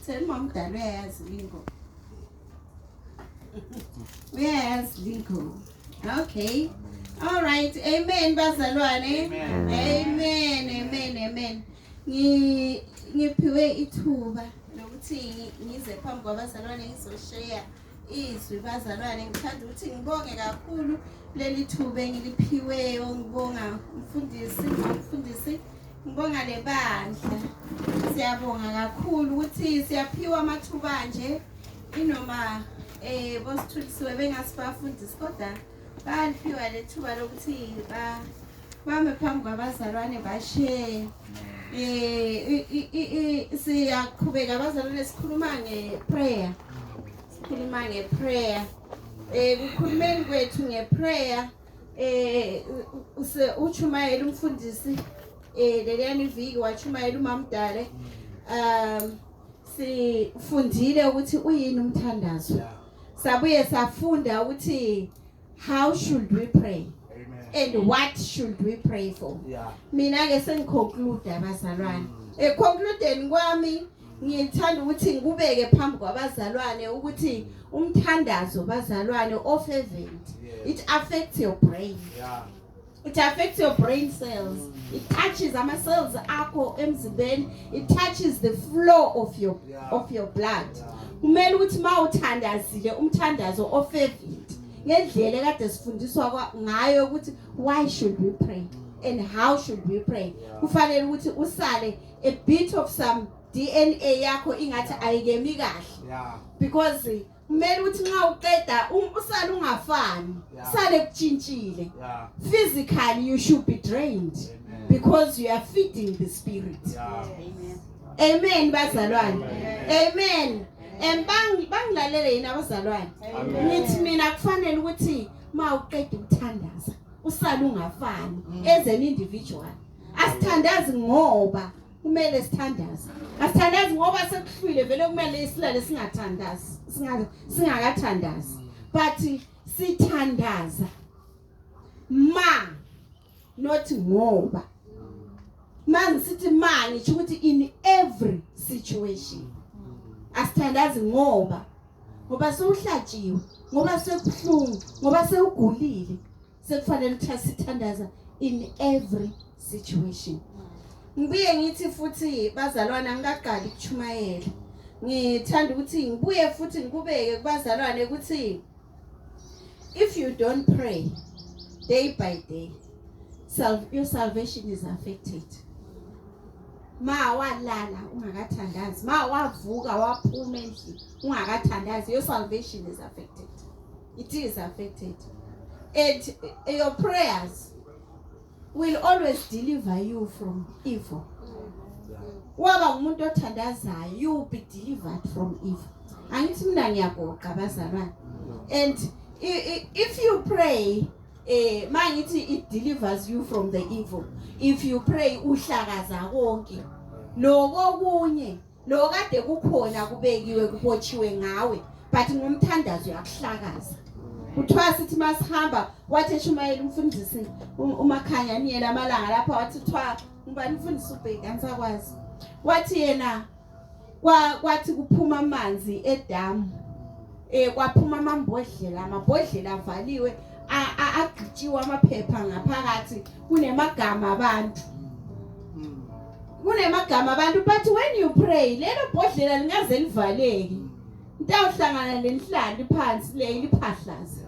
Tell mom that where's Lingo. Where's Lingo? Okay. All right. Amen, bazalwane. Amen. Ngiphiwe ithuba lokuthi ngize phambi kwabazalwane ngizoshare izwi bazalwane. Ngithanda ukuthi ngibonge kakhulu leli thuba engiliphiweyo. Ngibonga umfundisi, ngibonga lebandla. Siyabonga kakhulu ukuthi siyaphiwa amathuba nje inoma bosithulisiwe bengasibafundisi kodwa baliphiwa lethuba lokuthi bame phambi kwabazalwane bashare. Siyaqhubeka abazalwane sikhuluma ngeprayer. Kukhulumeni kwethu ngeprayer uchumayela umfundisi leliyani iviki wachumayela uMamdale. Sifundile ukuthi uyini umthandazo. Sabuye safunda ukuthi how should we pray? And what should we pray for? Mina ke sengiconclude abazalwane. Concluding kwami ngithanda ukuthi ngikubeke phambi kwabazalwane ukuthi umthandazo bazalwane fervent. It affects your brain. It affects your brain cells. It touches ama cells akho emzimbeni. It touches the flow of your blood. Kumele ukuthi mawuthandazile umthandazo fervent. Ngendlela kade sifundiswa ngayo ukuthi why should we pray and how should we pray. Kufanele ukuthi usale a bit of some DNA yakho ingathi ayikemi kahle. Because kumele ukuthi nxa uqeda usale ungafani. Sale kuchintshile. Physically you should be drained because you are feeding the spirit. Amen bazalwane. Amen. Bangilalele yini abazalwane. Ngithi mina kufanele ukuthi mawuqeda ukuthandaza usale ungafani as an individual. Asithandazi ngoba kumele sithandaze. Asithandazi ngoba sekuhlwile vele kumele isilale singathandazi. Singakathandazi. But sithandaza not ngoba. Sithi ngisho ukuthi in every situation. Asithandazi ngoba sewuhlatshiwe, ngoba sekubuhlungu, ngoba sewugulile. Sekufanele ukuthi sithandaza in every situation. Ngibuye ngithi futhi bazalwane angikaqali ukuchumayela. Ngithanda ukuthi ngibuye futhi ngikubeke kubazalwane ukuthi if you don't pray day by day, your salvation is affected. Walala ungakathandazi, wavuka waphuma endlini ungakathandazi, your salvation is affected. It is affected. And your prayers will always deliver you from evil. Waba umuntu othandazayo, you will be delivered from evil. Angithi mina ngiyagoqa bazalwane. And if you pray, mangithi it delivers you from the evil. If you pray uhlakaza konke lokunye lokade kukhona kubekiwe kubotshiwe ngawe, but ngomthandazo yakuhlakaza. Kuthiwa sithi masihamba wathi eshumayela umfundisi uMakhanya niyela amalanga lapha wathi thwa ngubani umfundisi ubheka ngisakwazi. Wathi yena kwathi kuphuma amanzi edamu. Kwaphuma amabhodlela avaliwe agqitshiwe amaphepha ngaphakathi kunemagama abantu. But when you pray lelo bhodlela lingaze livaleke. Ntawuhlangana lenhlali phansi liphahlaza.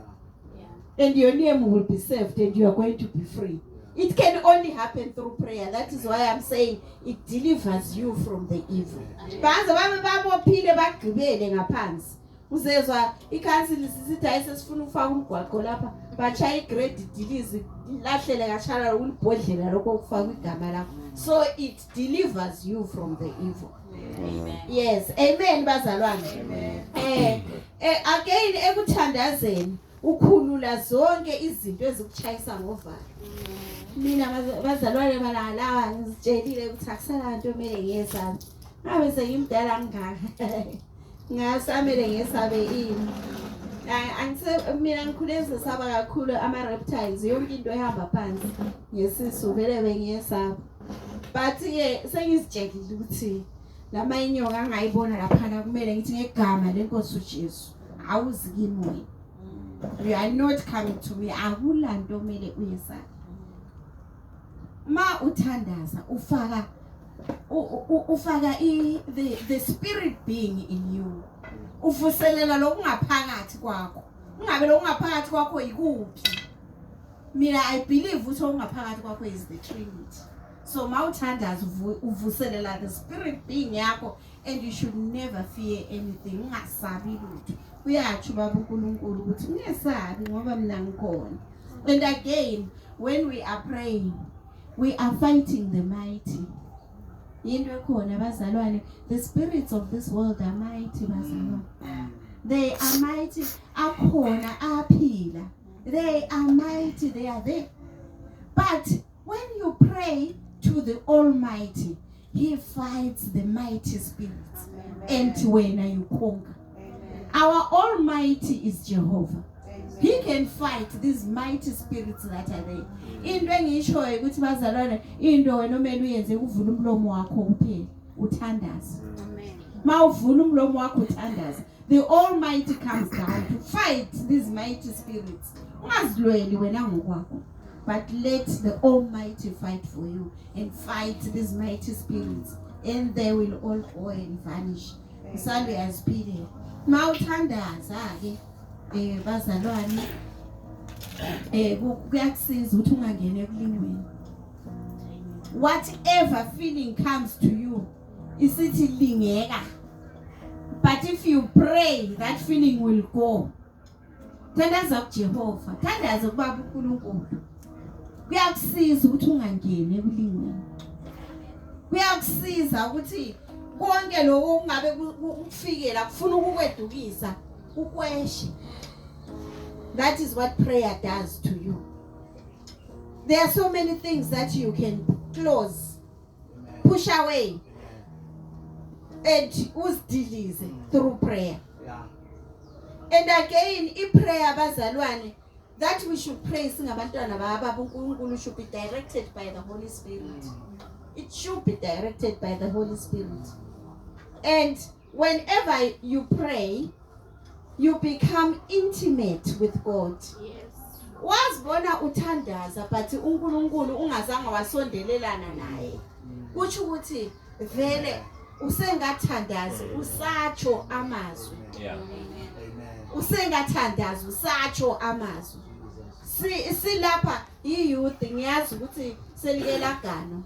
And your name will be saved and you are going to be free. It can only happen through prayer. That is why I'm saying it delivers you from the evil. Baza babophile bagqibele ngaphansi. Uzezwa ikhansili sisithi ayisesifuna ufaka umgwaqo lapha bachaya igrade dilizi lahlele kachala ulibhodlela lokho kufaka igama lakho. So it delivers you from the evil. Amen. Yes, amen bazalwane. Amen. Again ekuthandazeni ukhulula zonke izinto ezikuchayisa ngovalo. Mina bazalwane balalawa ngizitshelile ukuthi akusala into emele ngiyesabe. Ngabe sengimdala ngaka. Ngasamele ngesabe ini. Mina ngikhuleze saba kakhulu ama reptiles yonke into ehamba phansi ngesisu vele bengiyesaba. But ke sengizitshelile ukuthi lama inyoka angayibona lapha kumele ngithi ngegama lenkosi uJesu awuzikimi wena. You are not coming to me. Akulanto kumele uyesabe. Ma uthandaza ufaka the spirit being in you. Uvuselela lokungaphakathi kwakho. Ungabe lokungaphakathi kwakho ikuphi. Mina I believe ukuthi okungaphakathi kwakho is the Trinity. So ma uthandaza uvuselela the spirit being yakho, and you should never fear anything. Ungasabi lutho. Uyathi baba uNkulunkulu ukuthi ungesabi ngoba mina ngikhona. And again, when we are praying, we are fighting the mighty. Into ekhona bazalwane, the spirits of this world are mighty bazalwane. They are mighty. Akhona aphila. They are mighty, they are there. But when you pray to the Almighty, He fights the mighty spirits. And when you conquer. Our Almighty is Jehovah. He can fight these mighty spirits that are there. Into engishoyo ukuthi bazalwane, into wena omele uyenze ukuvula umlomo wakho kuphela, uthandaze. Amen. Mawuvula umlomo wakho uthandaze. The Almighty comes down to fight these mighty spirits. Ungazilweli wena ngokwakho, but let the Almighty fight for you and fight these mighty spirits, and they will all go and vanish. Msalwe azipile. Mawuthandaza ke bazalwane kuyakusiza ukuthi ungangene ekulingweni. Whatever feeling comes to you, isithi lingeka. But if you pray, that feeling will go. Thandaza kuJehova, thandaza kubaba uNkulunkulu. Kuyakusiza ukuthi ungangene ekulingweni. Kuyakusiza ukuthi konke lokho ungabe ukufikela kufuna ukukwedukisa ukweshe. That is what prayer does to you. There are so many things that you can close, push away, and uzdilize through prayer. And again, in prayer bazalwane, that we should pray singabantwana baba uNkulunkulu should be directed by the Holy Spirit. It should be directed by the Holy Spirit. And whenever you pray, you become intimate with God. Yes. Wazibona uthandaza but uNkulunkulu ungazange wasondelelana naye. Kuthi ukuthi vele usengathandazi usatsho amazwi. Yeah. Usengathandazi usatsho amazwi. Silapha iyouth ngiyazi ukuthi selikela gano.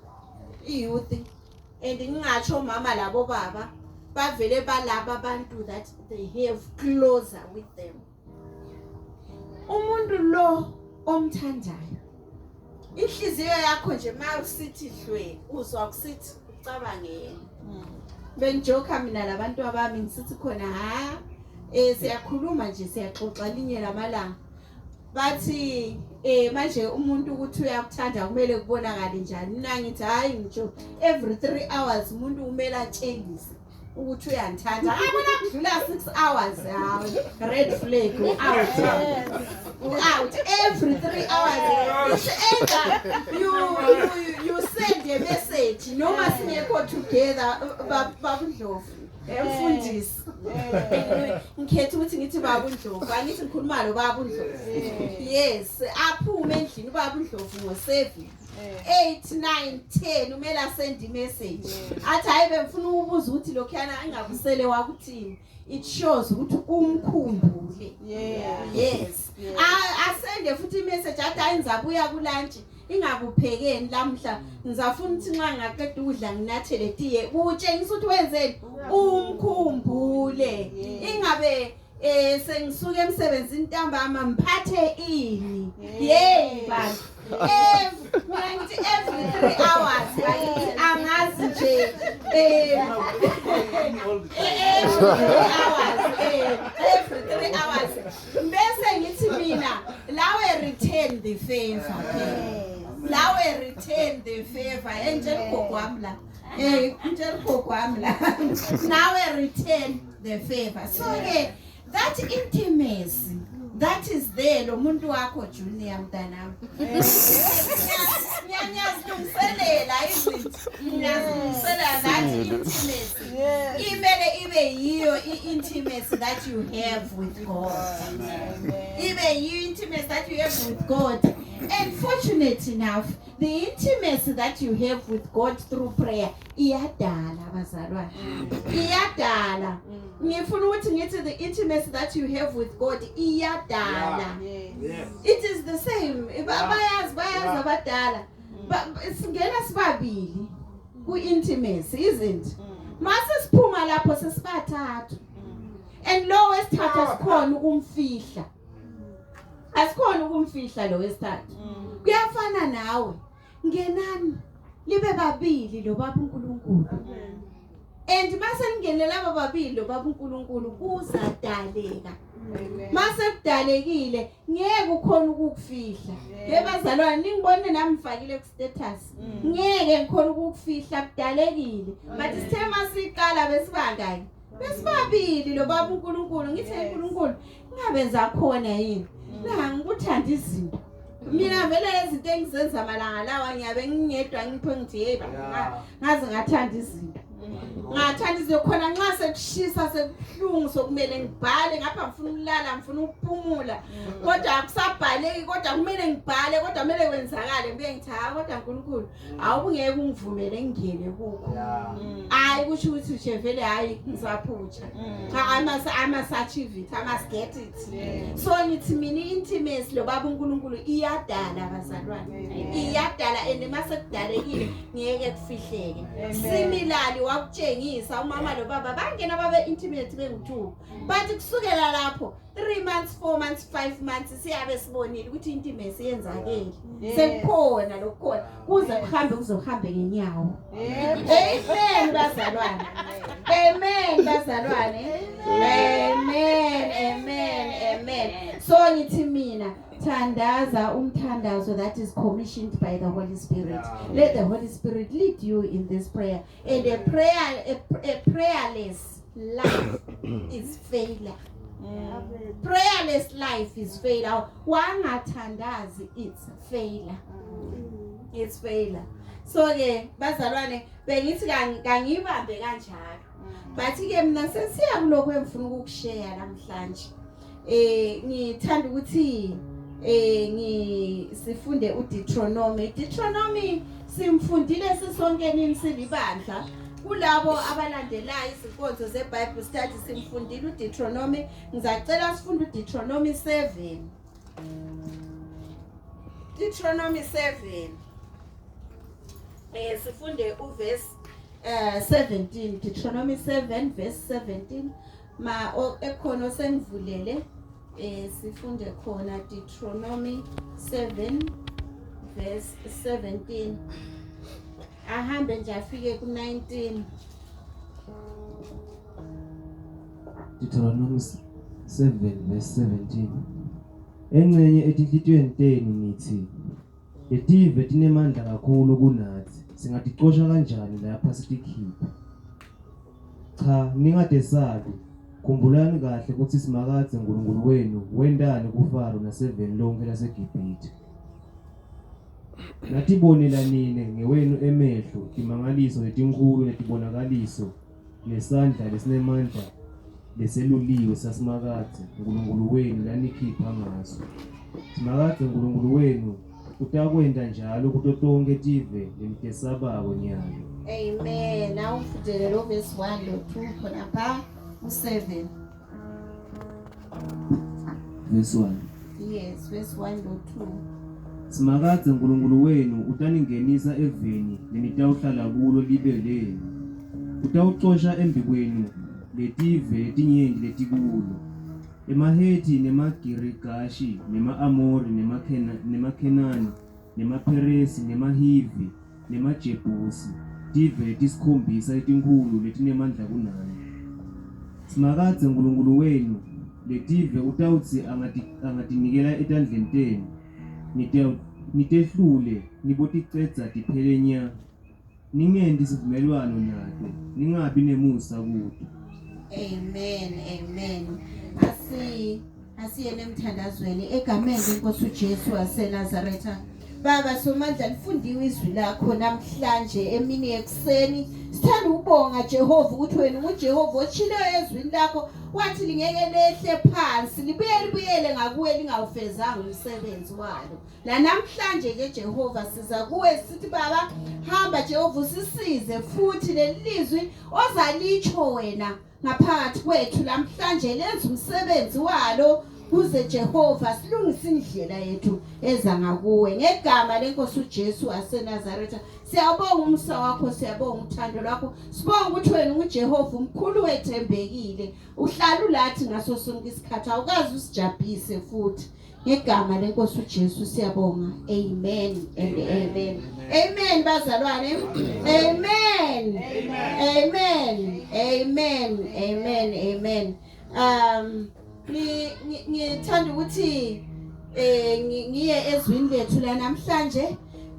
Iyouth and ngingatsho mama labo baba bavele balaba abantu that they have closer with them. Umuntu lo omthandayo, inhliziyo yakho nje mawusithi hlwe uzwa kusithi ucabange yena. Benjoka mina labantu abami ngisithi khona siyakhuluma nje siyaxoxa linye lamalanga. Bathi manje umuntu ukuthi uyakuthanda kumele kubonakala njani. Mina ngithi hayi ngisho every 3 hours umuntu kumele atshengise ukuthi uyandithanda. Akubona kudlula 6 hours red flag out every 3 hours. You send a message noma singekho together babundlovu. Mfundisi ngikhetha ukuthi ngithi baba uNdlovu angithi ngikhuluma lo baba uNdlovu. Yes, aphume endlini baba uNdlovu ngo7 8 9 10 umele asend message athi hayi bengifuna ukubuza ukuthi lokhana engabusele wakuthini. It shows ukuthi umkhumbule. Yes. Asende futhi message athi ayinzabuya ku lunch ingakuphekeni lamhla ngizafuna ukuthi nxa ngaqeda ukudla nginathele tiye utshengisa ukuthi wenzeni umkhumbule. Ingabe sengisuke emsebenzini ntambama mphathe ini. Hey bantu every 3 hours angazi nje every 3 hours bese ngithi mina lawe return the favor. Lawe return the favor angel kokwamla angel kokwamla nawe return the favor. So that intimacy that is there lo muntu wakho Junior mntanami. Ngiyazilungiselela izinto. Ngiyazilungiselela that intimacy. Imele ibe yiyo intimacy that you have with God. Ibe yiyo intimacy that you have with God. And fortunate enough, the intimacy that you have with God through prayer iyadala abazalwane. Iyadala. Ngifuna ukuthi ngithi the intimacy that you have with God iyadala. It is the same. Bayazi abadala. Singena sibabili ku intimacy, isn't it? Mase siphuma lapho sesibathathu. And lo wesithathu asikhona ukumfihla. Asikhona ukumfihla lo wesithathu. Kuyafana nawe. Ngenani libe babili lo baba uNkulunkulu. And mase ngene laba babili lo baba uNkulunkulu kuzadaleka. Mase kudalekile ngeke ukhona ukukufihla. Yebazalwane ningibone nami mfakile ku status. Ngeke ngikhona ukukufihla kudalekile. But sithe masiqala besibangaki. Besibabili lo baba uNkulunkulu ngithe uNkulunkulu ngabenza khona yini. La ngikuthanda izinto. Mina vele izinto engizenza malanga lawa ngiyabe ngingedwa ngipho ngithi hey ngaze ngathanda izinto. Ngathanda izinto khona nxa sekushisa sekuhlungu sokumele ngibhale ngapha ngifuna ukulala ngifuna ukuphumula. Kodwa akusabhaleki kodwa kumele ngibhale kodwa kumele kwenzakale ngibe ngithi ha kodwa uNkulunkulu awungeke ungivumele ngingene kuko. Hayi kusho ukuthi nje vele hayi ngisaphutsha. I must achieve it, I must get it. So ngithi mina intimacy lo baba uNkulunkulu iyadala abazalwane. Iyadala and mase kudalekile ngeke kufihleke. Similarly wakutshengisa umama lo baba bangena babe intimate bengu2. But kusukela lapho 3 months, 4 months, 5 months siyabe sibonile ukuthi intimacy yenzakile. Sekukhona lokukhona kuze kuhambe kuzohambe ngenyawo. Amen bazalwane. Amen bazalwane. Amen. So ngithi mina thandaza umthandazo that is commissioned by the Holy Spirit. Let the Holy Spirit lead you in this prayer. And a prayerless life is failure. Prayerless life is failure. Wangathandazi it's failure. It's failure. So ke bazalwane bengithi kangibambe kanjalo. But ke mina sesiya kuloko engifuna ukushare namhlanje. Ngithanda ukuthi sifunde uDeuteronomy. Deuteronomy simfundile sisonke nini silibandla. Kulabo abalandelayo izinkonzo zeBible study simfundile uDeuteronomy. Ngizacela sifunde uDeuteronomy 7. Deuteronomy 7. Sifunde uverse 17. Deuteronomy 7 verse 17. Ma ekhono sengivulele sifunde khona Deuteronomy 7 verse 17. Ahambe nje afike ku 19. Deuteronomy 7 verse 17. Engcenye etinhlitweni tenu nithi letive tinemandla kakhulu kunathi singatixosha kanjani lapha sitikhipha. Cha ningadesabi. Khumbulani kahle ukuthi simakadze uNkulunkulu wenu wendani kuFaro naseveni lonke laseGibhithe. Natibonela nine ngewenu emehlo imangaliso letinkulu letibonakaliso nesandla lesinemandla leseluliwe sasimakadze uNkulunkulu wenu lanikhipha ngaso. Simakadze uNkulunkulu wenu utakwenda njalo kuto tonke tive lemtesabako nyayo. Amen. Now mfundele lo verse 1 lo 2 khona pha u7. Verse 1. Yes, verse 1 lo 2. Simakadze uNkulunkulu wenu utaningenisa eveni lenitawuhlala kulo libe lenu. Utawuxosha embi kwenu letive letinyenti letikulo. EmaHethi nemaGirigashi nemaAmori nemaKhenani nemaPeresi nemaHivi nemaJebusi tive letisikhombisa letinkulu letinemandla kunani. Simakadze uNkulunkulu wenu letive utawutsi angatinikela etandleni tenu nitehlule niboticedza tiphele nya. Ningendi sivumelwano nato ningabi nemusa kuto. Amen. Asiyene emthandazweni egameni lenkosi uJesu waseNazaretha. Baba somandla lifundiwe izwi lakho namhlanje emini ekseni. Sithanda ukubonga Jehova ukuthi wena unguJehova otshileyo ezwini lakho wathi lingeke lehle phansi libuyele ngakuwe lingawufezanga umsebenzi walo. La namhlanje ke Jehova siza kuwe sithi baba hamba Jehova usisize futhi lelizwi ozalitsho wena ngaphakathi kwethu namhlanje lenza umsebenzi walo kuze Jehova silungise indlela yethu eza ngakuwe ngegama lenkosi uJesu waseNazaretha. Siyabonga umsa wakho, siyabonga uthando lwakho, sibonga ukuthi wena unguJehova umkhulu wethembekile, uhlala ulathi ngaso sonke isikhathi, awukazi usijabhise futhi. Ngegama lenkosi uJesu siyabonga. Amen and amen. Amen bazalwane. Amen. Amen. Amen. Amen. Amen. Ngithanda ukuthi ngiye ezwini lethu la namhlanje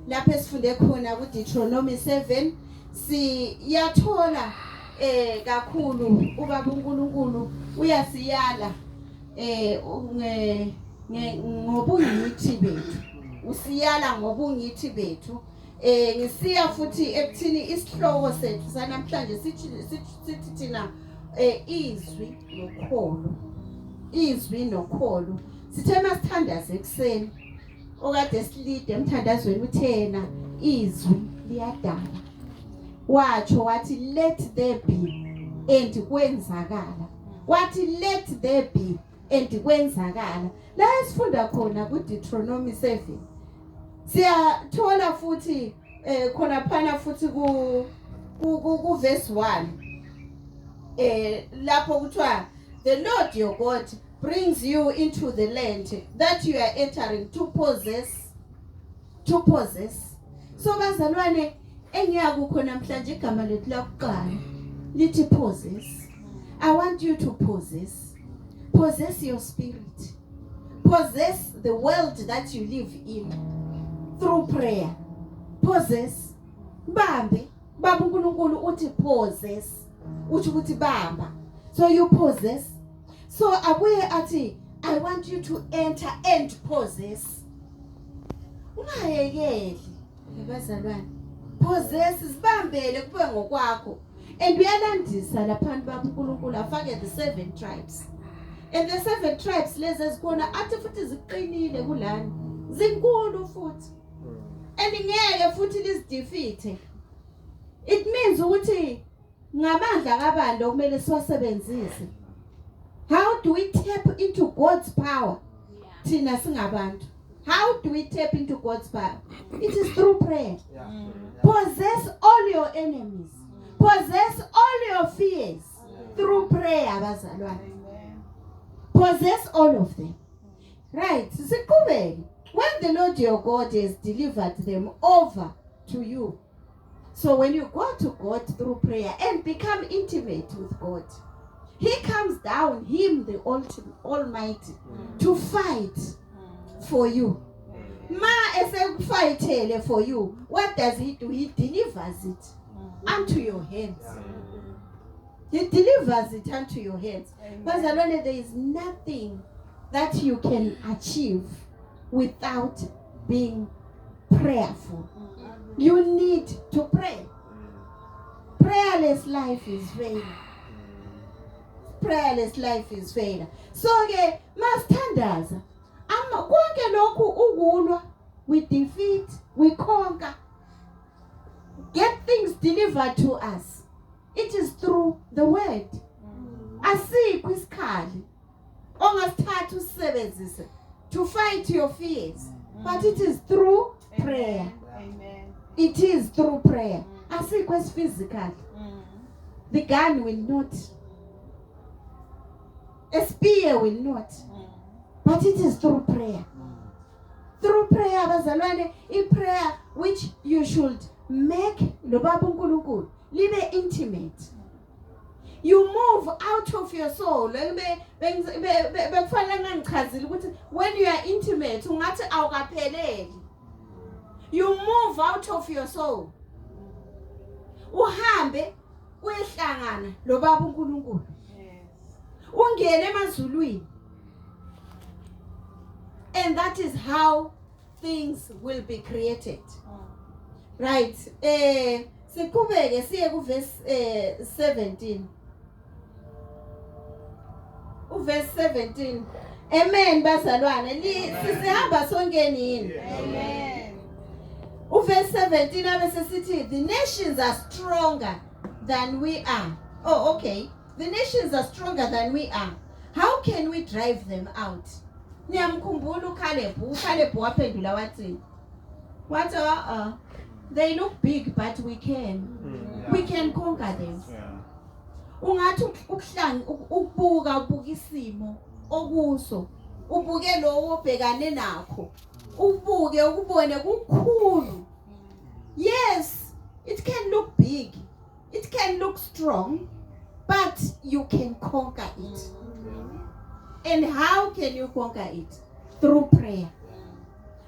lapho esifunde khona ku Deuteronomy 7 siyathola kakhulu ubaba uNkulunkulu uyasiyala ngobungithi bethu, usiyala ngobungithi bethu. Ngisiya futhi ekuthini isihloko sethu sanamhlanje sithi thina izwi nokholo. Izwi nokholo. Sithe masithandaze ekseni okade silide emthandazweni uthena izwi liyadala. Watsho wathi let there be and kwenzakala. Wathi let there be and kwenzakala. La sifunda khona ku Deuteronomy 7. Siyathola futhi khona phana futhi ku verse 1. Lapho kuthiwa the Lord your God brings you into the land that you are entering to possess. So bazalwane engiyakukho namhlanje igama lethu lakuqala lithi possess. I want you to possess your spirit, possess the world that you live in through prayer. Possess. Bambe baba uNkulunkulu uthi possess, uthi ukuthi bamba. So you possess. So abuye athi I want you to enter and possess. Ungayekeli bazalwane. Possess sibambele kube ngokwakho. And uyalandisa lapha baba uNkulunkulu afake the 7 tribes. And the 7 tribes lezi ezikhona athi futhi ziqinile kulana. Zinkulu futhi. And ngeke futhi lizidefeat. It means ukuthi ngamandla kabanda okumele siwasebenzise. How do we tap into God's power? Thina singabantu. How do we tap into God's power? It is through prayer. Possess all your enemies. Possess all your fears through prayer bazalwane. Possess all of them. Right. When the Lord your God has delivered them over to you. So when you go to God through prayer and become intimate with God, He comes down, Him the Almighty, to fight for you. Ma esekufayithele for you. What does He do? He delivers it unto your hands. He delivers it unto your hands. Because there is nothing that you can achieve without being prayerful. You need to pray. Prayerless life is failure. Prayerless life is failure. So ke masithandaza konke lokhu ukulwa, we defeat, we conquer, get things delivered to us. It is through the word. Asikho isikhali ongasithatha usebenzise to fight your fears, but it is through prayer. Amen. It is through prayer. Asikho physical. The gun will not. A spear will not. But it is through prayer. Through prayer, bazalwane, in prayer which you should make lobaba uNkulunkulu libe intimate. You move out of your soul. When you are intimate, you move out of your soul. Uhambe uyehlangana lobaba uNkulunkulu. Ungene emazulwini. And that is how things will be created. Right. Siqhubeke siye ku verse 17. Verse 17. Amen bazalwane. Sisihamba sonke nini? Amen. Verse 17 abese sithi the nations are stronger than we are. Oh, okay. The nations are stronger than we are. How can we drive them out? Niyamkhumbula uCaleb waphendula wathi. What they look big but we can. We can conquer them. Ungathi ukubuka isimo okuso. Ubuke lo obhekane nakho. Ubuke ukubone kukhulu. Yes, it can look big. It can look strong, but you can conquer it. And how can you conquer it? Through prayer.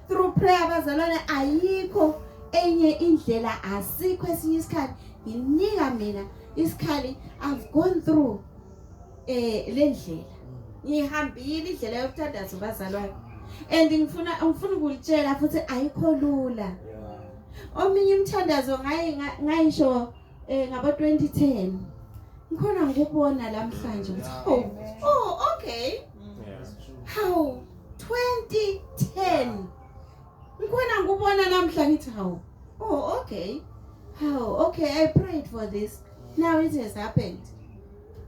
Through prayer bazalwane ayikho enye indlela asikho esinye isikhathi nginika mina isikhali I've gone through le ndlela. Ngihambile indlela yokuthandaza bazalwane. And ngifuna ukulitshela futhi ayikho lula. Ominye umthandazo ngayisho ngaba 2010. Ngikhona ngikubona namhlanje ukuthi okay. How 2010. Ngikhona ngikubona namhlanje ngithi how. Oh, okay. How? Okay, I prayed for this. Now it has happened.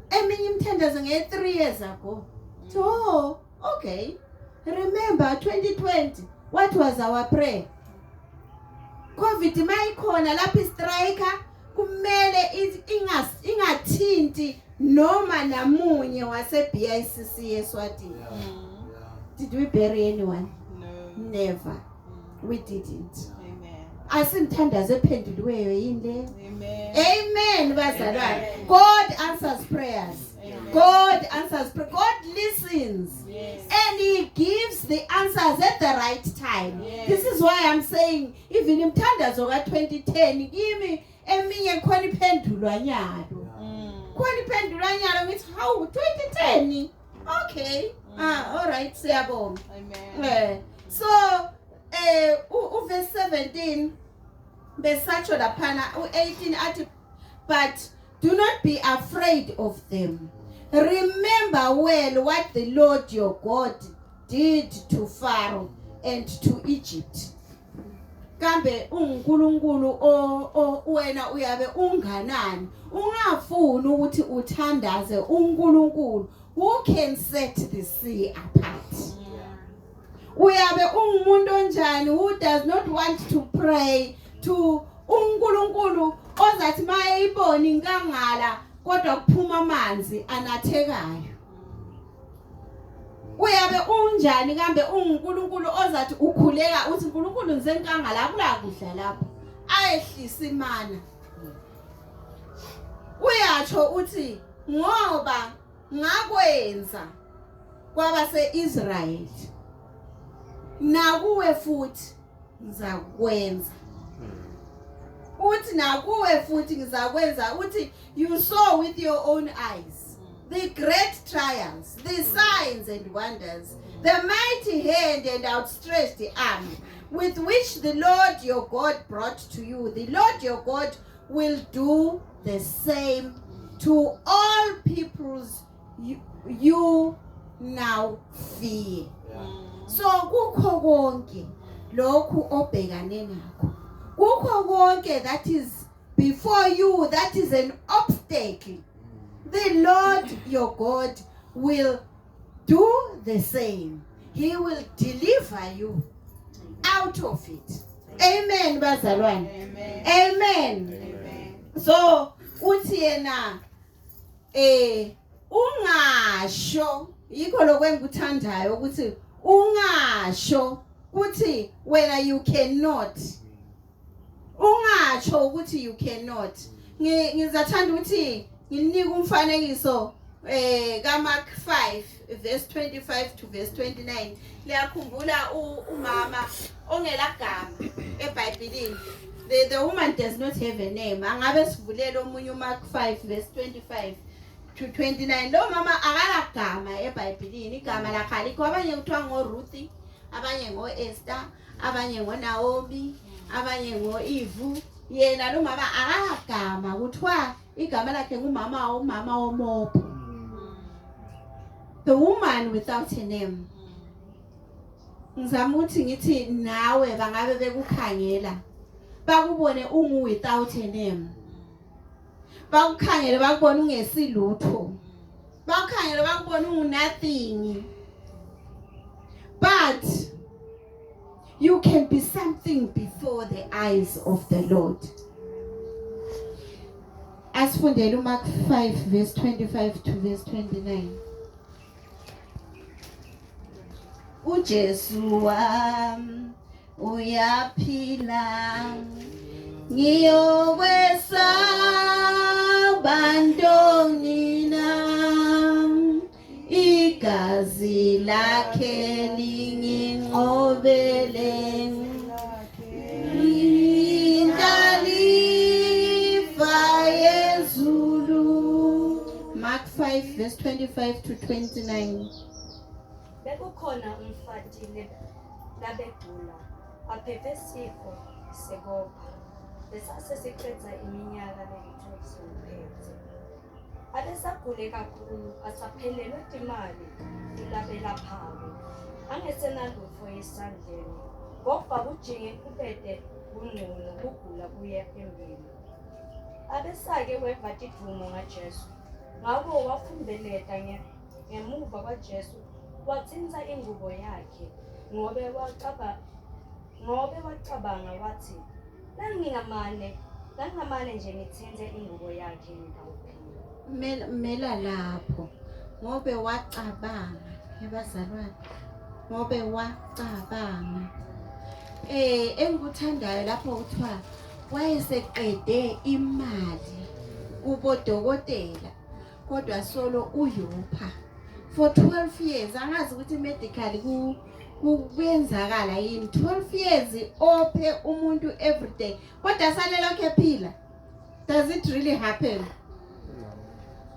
Eminye imthandazo 3 years ago. So, okay. Remember 2020, what was our prayer? COVID mayikhona lapho istriker kumele ingathinti noma namunye wase BICC eSwatini. Did we bury anyone? No. Never. We didn't. Amen. Asimthandazo ephenduliweyo yini le? Amen. Amen bazalwane. God answers prayers. Amen. God answers prayer. God listens. Yes. And he gives the answers at the right time. Yes. This is why I'm saying even imthandazo ka 2010 kimi eminye khona iphendulwa nyalo. Khona iphendulwa nyalo ngithi how 2010. Okay. All right siyabonga. Amen. So verse 17 besatsho laphana u18 athi but do not be afraid of them. Remember well what the Lord your God did to Pharaoh and to Egypt. Kambe uNkulunkulu wena uyabe unganani ungafuni ukuthi uthandaze uNkulunkulu who can set the sea apart. Uyabe ungumuntu onjani who does not want to pray to uNkulunkulu ozathi mayibona inkangala kodwa kuphuma amanzi anathekayo. Uyabe unjani kambe uNkulunkulu ozathi ukhuleka uthi uNkulunkulu ngisenkangala akulakudla lapho ayehlisa imana. Uyatsho uthi ngoba ngakwenza kwabase-Israyeli nakuwe futhi ngizakwenza. Uthi nakuwe futhi ngizakwenza uthi you saw with your own eyes the great trials, the signs and wonders, the mighty hand and outstretched arm with which the Lord your God brought to you. The Lord your God will do the same to all peoples you now fear. So kukho konke lokhu obhekane nakho, kukho konke that is before you, that is an obstacle, the Lord your God will do the same. He will deliver you out of it. Amen bazalwane. Amen. Amen. Amen. So uthi yena ungasho yikho lokwenguthandayo ukuthi ungasho ukuthi wena you cannot. Ungasho ukuthi you cannot. Ngizathanda ukuthi nginika umfanekiso kaMark 5 verse 25 to verse 29. Liyakhumbula umama ongelagama eBhayibhelini. The woman does not have a name. Angabe sivulela omunye uMark 5 verse 25 to 29. Lo mama akalagama eBhayibhelini, igama lakhe alikho. Abanye kuthiwa ngoRuth, abanye ngo-Esther, abanye ngo-Naomi, abanye ngo-Eve. Yena lo mama akagama kuthiwa igama lakhe ngumama woMophi. The woman without a name. Ngizama ukuthi ngithi nawe bangabe bekukhangela bakubone without a name. Bakukhangele bakubone ungesilutho. Bakukhangele bakubone nothing. But you can be something before the eyes of the Lord. Asifundele Mark 5 verse 25 to verse 29. uJesu wami uyaphila ngiyokwesaba ntonina igazi lakhe linginqobele indalifa yezulu. Mark 5 verse 25 to 29. Bekukhona umfatile labegula aphethwe isifo sekopha besasesiqeda iminyaka le-12 sokuphethe. Abesagule kakhulu asaphelelwe imali labelaphayo angesenalutho esandleni ngoba kujinge kubede kungcono kugula kuye phambili. Abesake weva idumo ngaJesu ngakho wafumbeleta ngemuva kwaJesu wathinta ingubo yakhe ngobe wacabanga wathi nangingamane nje ngithinte ingubo yakhe ngawuphila. Mela lapho ngobe wacabanga yabazalwane ngobe wacabanga engikuthandayo lapho kuthiwa wayeseqede imali kubodokotela kodwa solo uyopha for 12 years. Angazi ukuthi medically kuyenzakala yini 12 years ophe umuntu every day kodwa sale lokho ephila. Does it really happen?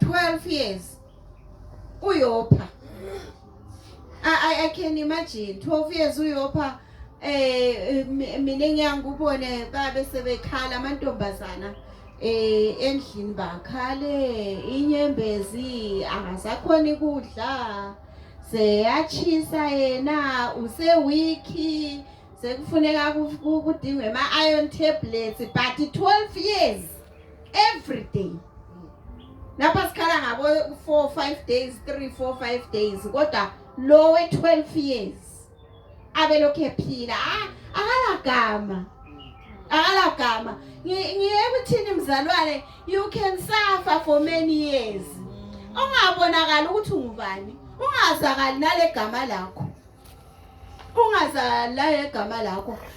12 years uyopha. I can imagine 12 years uyopha. Mina ngiyangubone babe sebekhala amantombazana endlini bakhale inyembezi akasakhona ukudla seyachisa yena usewiki sekufuneka kudingwe ama-iron tablets but 12 years every day. Lapha sikhala ngabo 4-5 days 3-4-5 days kodwa lo we 12 years abelokhu ephila akalagama. Ngiyekuthini mzalwane, you can suffer for many years ungabonakala ukuthi ungubani, ungazakali nalegama lakho,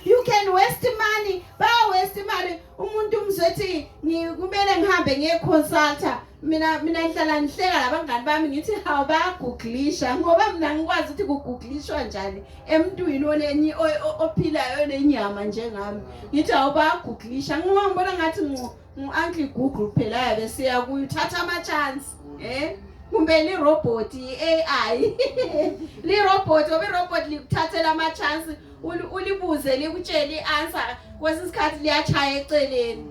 you can waste money, waste money. Umuntu umzwethi kumele ngihambe ngiyeconsulta, mina ngihlala ngihleka labangani bami ngithi hawu bayagooglisha ngoba mina ngikwazi ukuthi kugooglishwa njani emntwini ophilayo nenyama njengami. Ngithi hawu bayagooglisha ngibona ngathi uncle Google phela yabe siya kuyithatha ama chance kumbe li robot AI li robot likuthathela ama chance ulibuze likutshela ianswer kwesisikhathi liyachaya eceleni.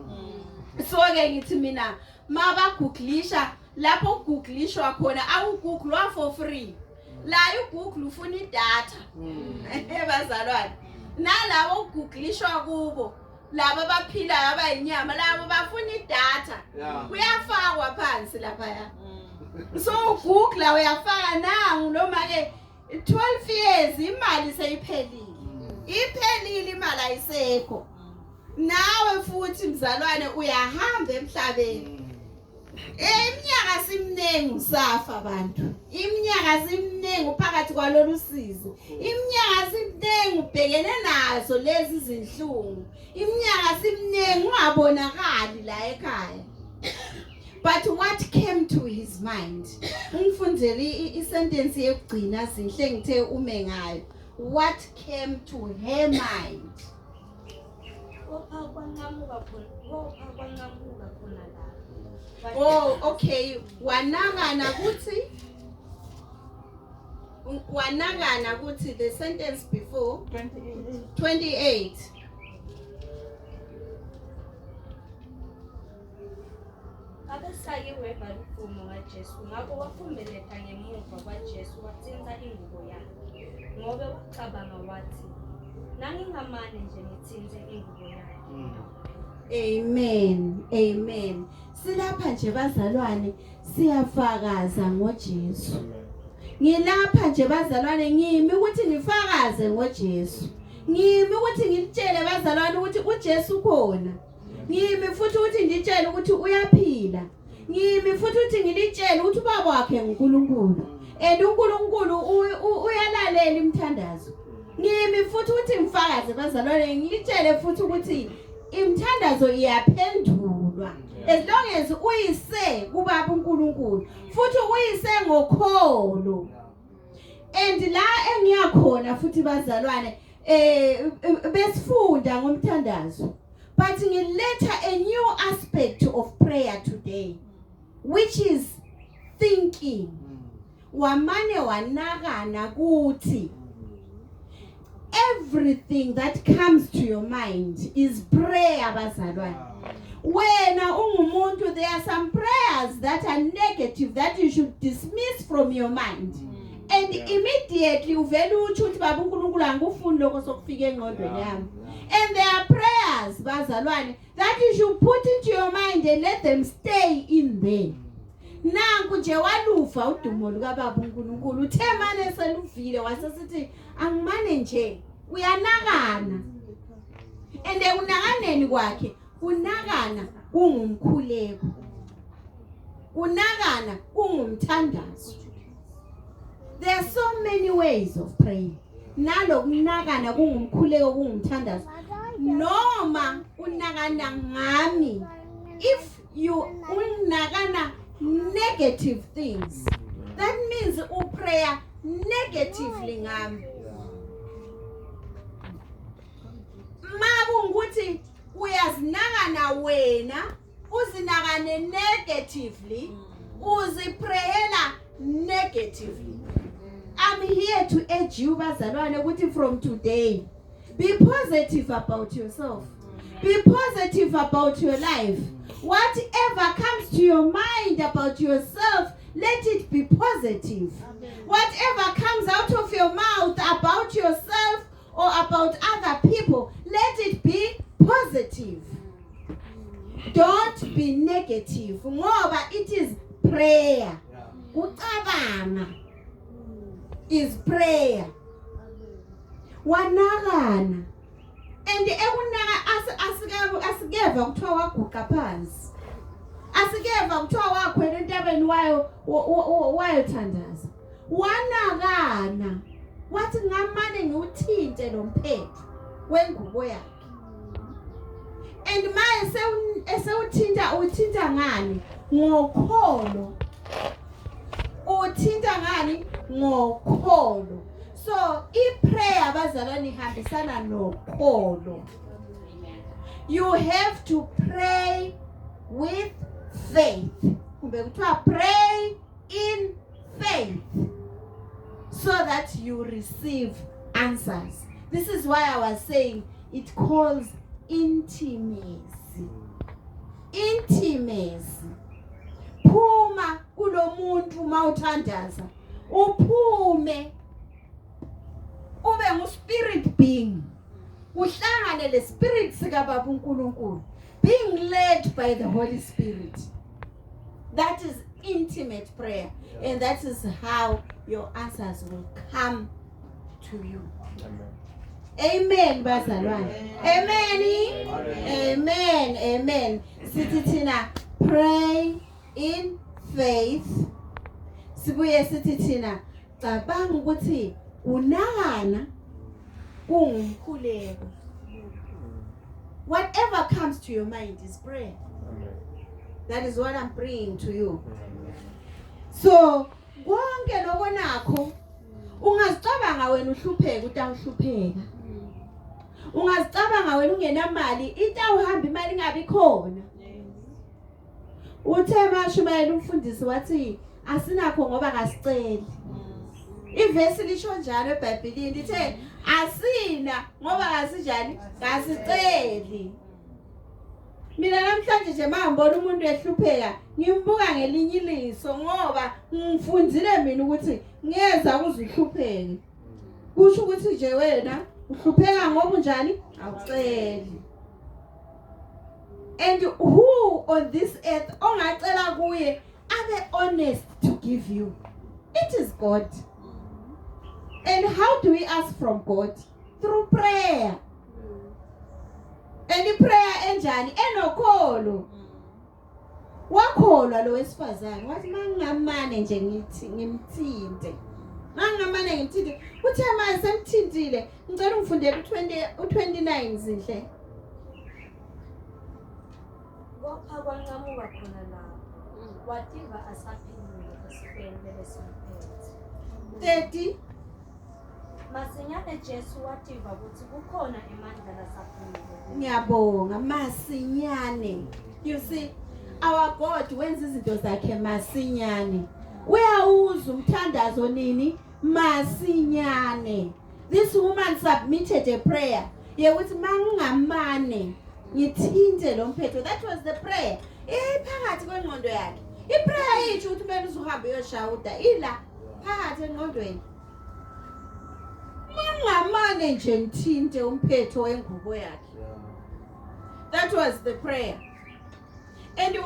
So ke ngithi mina mabagooglisha lapho ugooglishwa khona awugooglwa for free. La uGoogle ufuna idatha bazalwane nalabo ugooglishwa kubo laba baphilayo abayinyama labo bafuna idatha kuyafakwa phansi lapha so uGoogle uyafaka nangu noma ke 12 years imali seyiphelile imali ayisekho. Nawe futhi mzalwane uyahamba emhlabeni. Iminyaka simnengi usafa abantu. Iminyaka simnengi uphakathi kwalolu sizo. Iminyaka simnengi ubhekene nazo lezi zinhlungu. Iminyaka simnengi ungabonakali la ekhaya. But what came to his mind? Ngifundele isentence yokugcina sihle ngithe ume ngayo. What came to her mind? Oh, okay. Wanangana kuthi wanakana ukuthi the sentence before 28. Abesayiwe balufumo kaJesu ngakho waphumelela ngemuva kwaJesu wathinta ingubo yakhe ngoba wacabanga wathi nangingamane nje ngithinte ingubo yakhe. Amen. Amen. Silapha nje bazalwane siyafakaza ngoJesu. Ngilapha nje bazalwane ngimi ukuthi ngifakaze ngoJesu. Ngimi ukuthi ngitshele bazalwane ukuthi uJesu khona. Ngimi futhi ukuthi ngitshele ukuthi uyaphila. Ngimi futhi ukuthi ngilitshele ukuthi ubaba wakhe uNkulunkulu. uNkulunkulu uyalalela imthandazo. Ngimi futhi ukuthi ngifakaze bazalwane ngitshele futhi ukuthi imthandazo iyaphendulwa. As long as uyise kubaba uNkulunkulu futhi uyise ngokholo. And la engiyakhona futhi bazalwane besifunda ngomthandazo. But ngiletha a new aspect of prayer today, which is thinking. Wamane wanakana kuthi everything that comes to your mind is prayer bazalwane. Wena ungumuntu, there are some prayers that are negative that you should dismiss from your mind. And immediately uvela uthi uthi baba uNkulunkulu angifuni lokho sokufika engqondweni yami. And there are prayers bazalwane that you should put into your mind and let them stay in there. Nanku nje walufa udumo luka baba uNkulunkulu uthe manje seluvile wasesithi angimane nje uyanakana. And unakaneni kwakhe unakana kungumkhuleko. Unakana kungumthandazo. There are so many ways of praying. Nalo kunakana kungumkhuleko kungumthandazo. Noma unakana ngami. If you unakana negative things, that means uprayer negatively ngami. Makunguthi uyazinakana wena, uzinakane negatively, uziprayela negatively. I'm here to urge you bazalwane ukuthi from today be positive about yourself. Be positive about your life. Whatever comes to your mind about yourself, let it be positive. Whatever comes out of your mouth about yourself or about other people, let it be positive. Don't be negative. Ngoba it is prayer. Ucabanga is prayer. Wanakana. And ekunaka asigeva kuthiwa waguqa phansi. Asigeva kuthiwa wakhwela entabeni wayo thandaza. Wanakana. Wathi ngamane ngiuthinte lo mphetho wengubo yakhe. And maye uthinta ngani? Ngokholo. Uthinta ngani? Ngokholo. So, prayer bazalwane ihambisana nokholo. You have to pray with faith. Kumbe kuthiwa pray in faith so that you receive answers. This is why I was saying it calls intimacy. Intimacy. Phuma kulo muntu mawuthandaza. Uphume ube ngu-spirit being. Uhlangane le spirit sika baba uNkulunkulu. Being led by the Holy Spirit. That is intimate prayer. And that is how your answers will come to you. Amen bazalwane. Amen. Amen. Amen. Sithi thina pray in faith. Sibuye sithi thina cabanga ukuthi unakana kungumkhuleko. Whatever comes to your mind is prayer. That is what I'm bringing to you. So konke lokho ungazicabanga wena uhlupheka utawuhlupheka. Ungazicabanga wena ungenamali itawuhamba imali ingabi khona. Uthe mashumayela umfundisi wathi asinakho ngoba ngasicela. ivesi lisho njalo eBhayibhelini lithe asina ngoba asinjani kasiceli. Mina namhlanje nje mangibona umuntu ehlupheka ngimbuka ngelinye iliso ngoba ngifundzile mina ukuthi ngiyeza ukuzihlupheke. Kusho ukuthi nje wena uhlupheka ngoba unjani awuceli. And who on this earth ongacela kuye abe honest to give you? It is God. And how do we ask from God? Through prayer. And prayer enjani enokholo. Wakholwa lo wesifazane wathi mangingamane nje ngithi ngimthinte. Mangingamane ngimthinte. Uthe manje semthintile ngicela ungifundele u29 Zinhle. Kwapha kwanqamuka khona lapho. Wativa asaphilile esibhedlela esimphethe. 30 Masinyane Jesu wativa ukuthi kukhona emandla lasaphilile. Ngiyabonga masinyane. You see, our God wenza izinto zakhe masinyane. Uyawuza umthandazo nini masinyane. This woman submitted a prayer. Yekuthi mangingamane ngithinte lo mphetho. That was the prayer. Phakathi kwengqondo yakhe. Iprayer ithi ukuthi kumele uhambe uyoshawuda ila phakathi engqondweni. Mangamane nje ngithinte umphetho wengubo yakhe. That was the prayer. And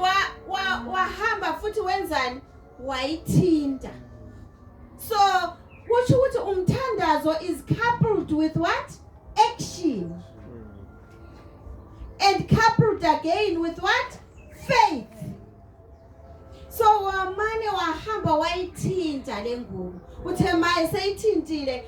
wahamba futhi wenzani wayithinta. So kusho ukuthi umthandazo is coupled with what? Action. And coupled again with what? Faith. So wamane wahamba wayithinta lengubo. Uthe maye seyithintile.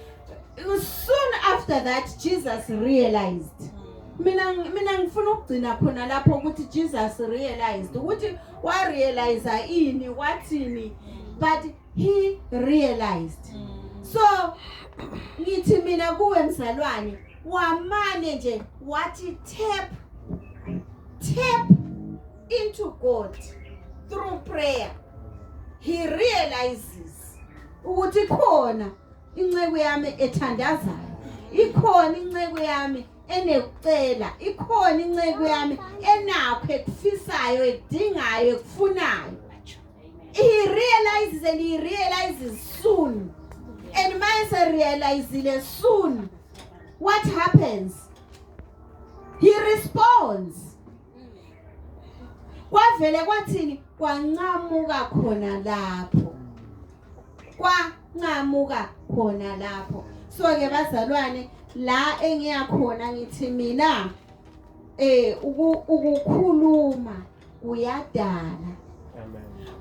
Soon after that Jesus realized. Mina ngifuna ukugcina khona lapho ukuthi Jesus realized ukuthi wa realize ini wathini, but he realized. So ngithi mina kuwe mzalwane wamane nje wathi tap into God through prayer. He realizes ukuthi khona inceku yami ethandazayo, ikhona inceku yami enekucela, ikhona inceku yami enakho ekufisayo ekudingayo ekufunayo. He realizes and he realizes soon. And mase realizile soon, what happens? He responds. Kwavele kwathini kwanqamuka khona lapho. Kwanqamuka khona lapho. So ke bazalwane la engiyakhona ngithi mina ukukhuluma kuyadala.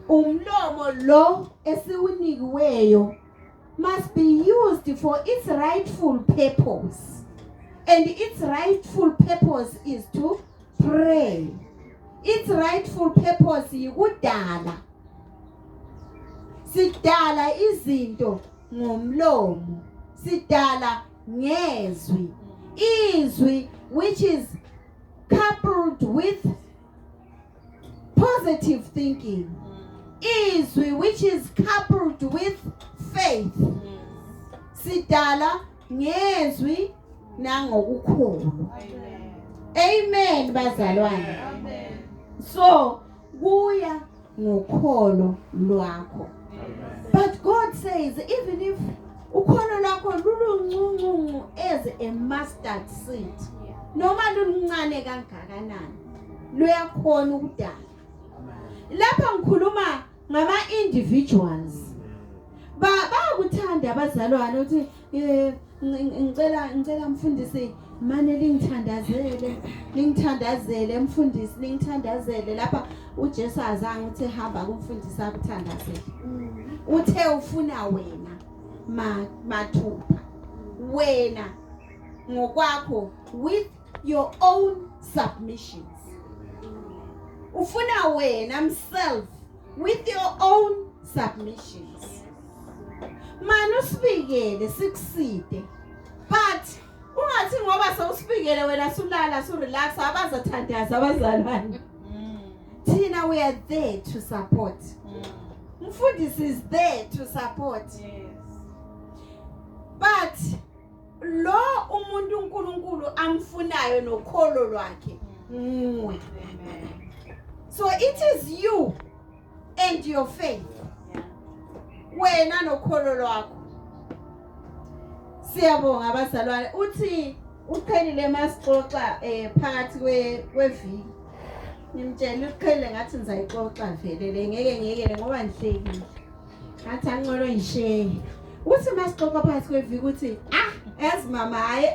Umlomo lo esiwunikiweyo must be used for its rightful purpose. And its rightful purpose is to pray. Its rightful purpose yikudala. Sidala izinto ngomlomo. Sidala ngezwi. Izwi which is coupled with positive thinking. Izwi which is coupled with faith. Sidala ngezwi nangokukholwa. Amen bazalwane. Amen. So kuya ngokholo lwakho. But God says even if ukholo lwakho luluncuncuncu as a mustard seed, noma luluncane kangakanani luyakhona ukudala. Lapha ngikhuluma ngama individuals. Bayakuthanda abazalwane uthi ngicela mfundisi mane lingithandazele mfundisi lingithandazele lapha uJesu azange uthi hamba kumfundisi akuthandazele. Uthe ufuna wena mathupha wena ngokwakho with your own submissions. Ufuna wena himself with your own submissions. Manu sibikele sikuside. But ungathi ngoba sewusibikele wena sulala surelax abazathandaza abazalwane. Thina we are there to support. Mfundisi is there to support. Yes. but lo umuntu uNkulunkulu amfunayo nokholo lwakhe nguwe. So it is you and your faith. Wena nokholo lwakho. Siyabonga abazalwane. Uthi uqhelile masixoxa phakathi kweviki. Nimtshela uqhelile ngathi nizayixoxa vele ngeke ngoba nihlekile. Ngathi angcolo ngishare. Uthi masixoxa phakathi kweviki uthi yazi mama hayi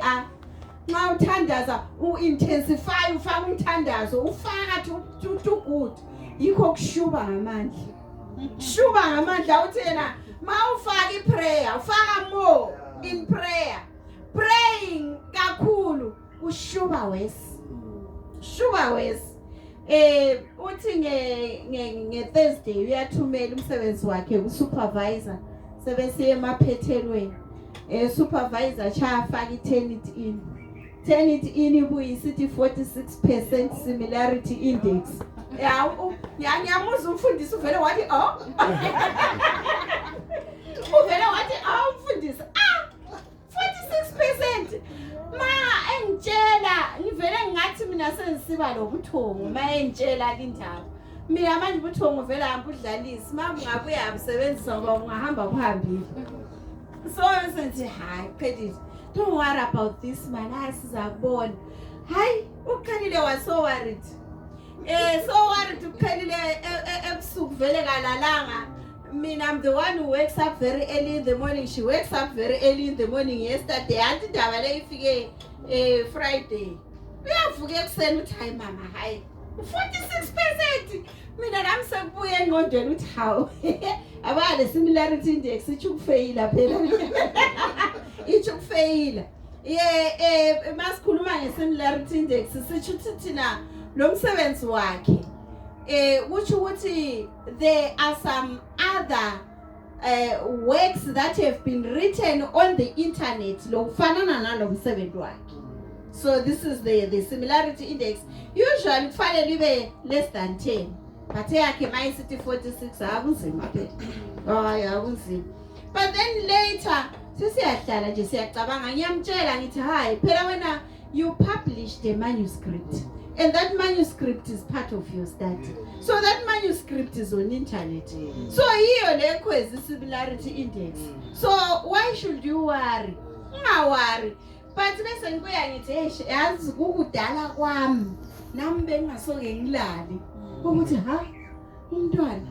nxa uthandaza intensify ufaka umthandazo ufaka too good yikho kushuba ngamandla. Shuba ngamandla uthi yena mawufaka iprayer ufaka more in prayer, praying kakhulu ushuba wesi. Uthi nge Thursday uyathumela umsebenzi wakhe usupervisor sebesiye emaphethelweni. Supervisor chafaka turn it in ibuyisithi 46% similarity index. Ngiyamuza umfundisi uvele wathi uvele wathi umfundisi 46%. Ma engitshela ngivele ngathi mina sengisiba lobuthongo ma engitshela indaba. Mina manje ubuthongo vele hamba udlalisa mama ngabuya abusebenzisa ngoba ungahamba kuhambile. So senthi hayi credit. Don't worry about this man. Asizakubona. Hayi uqhelile was so worried. So worried uqhelile ebusuku vele kalalanga. Mina I'm the one who wakes up very early in the morning. She wakes up very early in the morning yesterday. Anti indaba le ifike Friday. Uyavuka ekuseni uthi hayi mama hayi 46%. Mina nami sekubuye engqondweni uthi hawu abale similarity index ichukufeyila phela. Ichukufeyila. Masikhuluma nge-similarity index sisho ukuthi thina lo msebenzi wakhe kusho ukuthi there are some other works that have been written on the internet lo kufanana nalo msebenzi wakhe. So this is the similarity index. Usually kufanele ibe less than 10. But yakhe mayisithi 46 akunzima phela. Akunzima. But then later sesiyahlala nje siyacabanga ngiyamtshela ngithi hayi phela wena you published a manuscript and that manuscript is part of your study. So that manuscript is on internet. So hiyo lekho is similarity index. So why should you worry? Ungawori. But bese ngibuya ngithi yazi kukudala kwami nami bengasoke ngilali ukuthi umntwana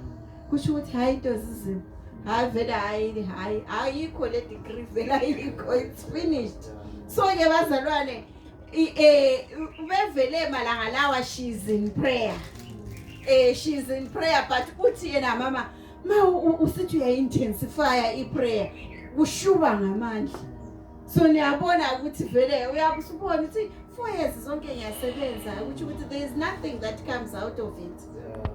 kusho ukuthi hayi into zizimo hayi vele hayi ayikho le degree vele ayikho, it's finished. So ke bazalwane bevele malanga lawa she's in prayer. She's in prayer but uthi yena mama usithi uya-intensify i-prayer ushuba ngamandla. So niyabona ukuthi vele uyabusubona ukuthi 4 years zonke ngiyasebenza ukuthi there is nothing that comes out of it.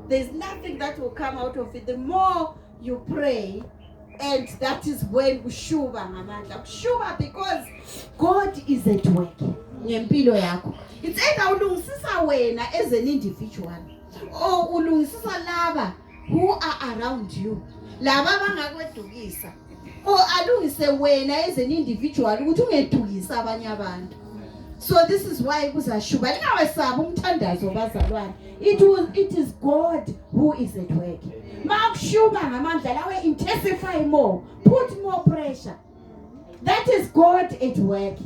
There is nothing that will come out of it. The more you pray, and that is when ushuba ngamandla. Ushuba because God is at work ngempilo yakho. It's either ulungisisa wena as an individual or ulungisisa laba who are around you. Laba bangakwedukisa. Or alungise wena as an individual ukuthi ungedukisa abanye abantu. So this is why kuzashuba lingawesaba umthandazo bazalwane. It is God who is at work. Makushuba ngamandla lawe intensify more, put more pressure. That is God at work.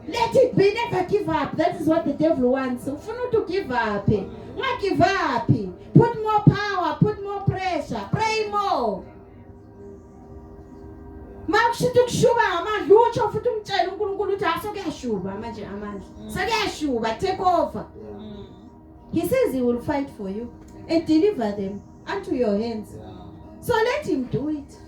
Let it be, never give up. That is what the devil wants. Ufuna to give up. Not give up. Put more power, put more pressure, pray more. Makushithi kushuba ngamandla utsho futhi umtshela uNkulunkulu ukuthi asokuyashuba manje amandla. Sekuyashuba, take over. He says he will fight for you and deliver them unto your hands. So let him do it.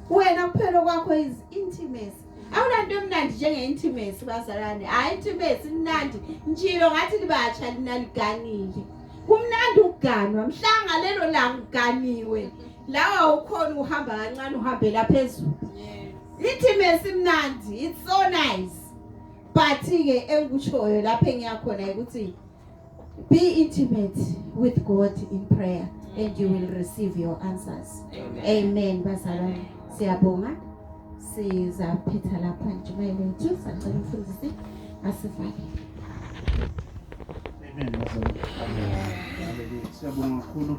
Wena kuphela kwakho is intimacy. Awunanto emnandi njenge intimacy bazalwane. Intimacy imnandi. Njilo ngathi libatsha linaliganile. Kumnandi ukuganwa, mhlanga lelo langa uganiwe. Lawa ukhona uhamba kancane uhambe la phezulu. Intimacy imnandi, it's so nice. But ke engikutshoyo lapha engiyakhona ukuthi be intimate with God in prayer and you will receive your answers. Amen bazalwane. Siyabonga. sizaphetha lapha intshumayelo yethu sacela umfundisi asifake. Amen. Hallelujah. Siyabonga kakhulu.